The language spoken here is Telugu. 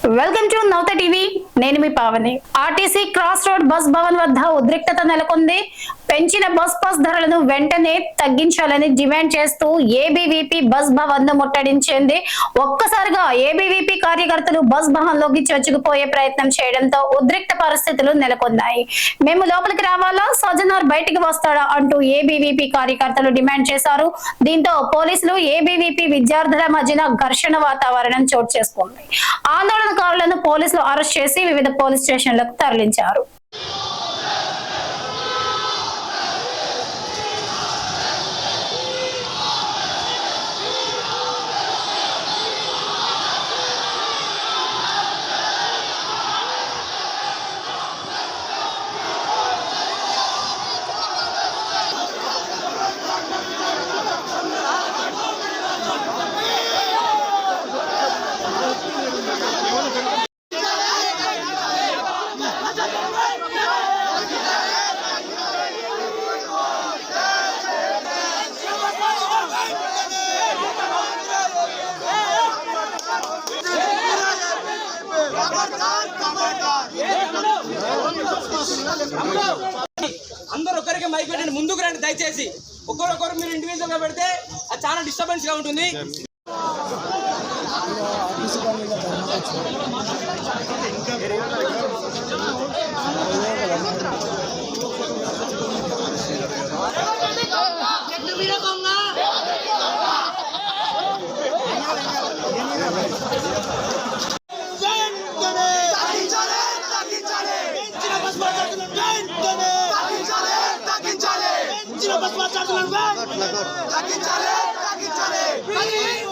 Welcome to Navata TV. నేను మీ Pavani. RTC cross road bus Bhavan వద్ద ఉద్రిక్తత నెలకొంది. పెంచిన బస్ పాస్ ధరలను వెంటనే తగ్గించాలని డిమాండ్ చేస్తూ ఏబీవీపీ బస్ భవన్ ను ముట్టడించింది. ఒక్కసారిగా ఏబీవీపీ కార్యకర్తలు బస్ భవన్ లోకి చొచ్చుకుపోయే ప్రయత్నం చేయడంతో ఉద్రిక్త పరిస్థితులు నెలకొన్నాయి. మేము లోపలికి రావాలా, సజ్జనార్ బయటికి వస్తాడా అంటూ ఏబీవీపీ కార్యకర్తలు డిమాండ్ చేశారు. దీంతో పోలీసులు ఏబీవీపీ విద్యార్థుల మధ్యన ఘర్షణ వాతావరణం చోటు చేసుకుంది. ఆందోళనకారులను పోలీసులు అరెస్ట్ చేసి వివిధ పోలీస్ స్టేషన్లకు తరలించారు. అందరూ ఒకరికి మైక్ పెట్టండి, ముందుకు రండి దయచేసి. ఒకరొకరు మీరు ఇండివిజువల్ గా పెడితే అది చాలా డిస్టర్బెన్స్ గా ఉంటుంది. బస్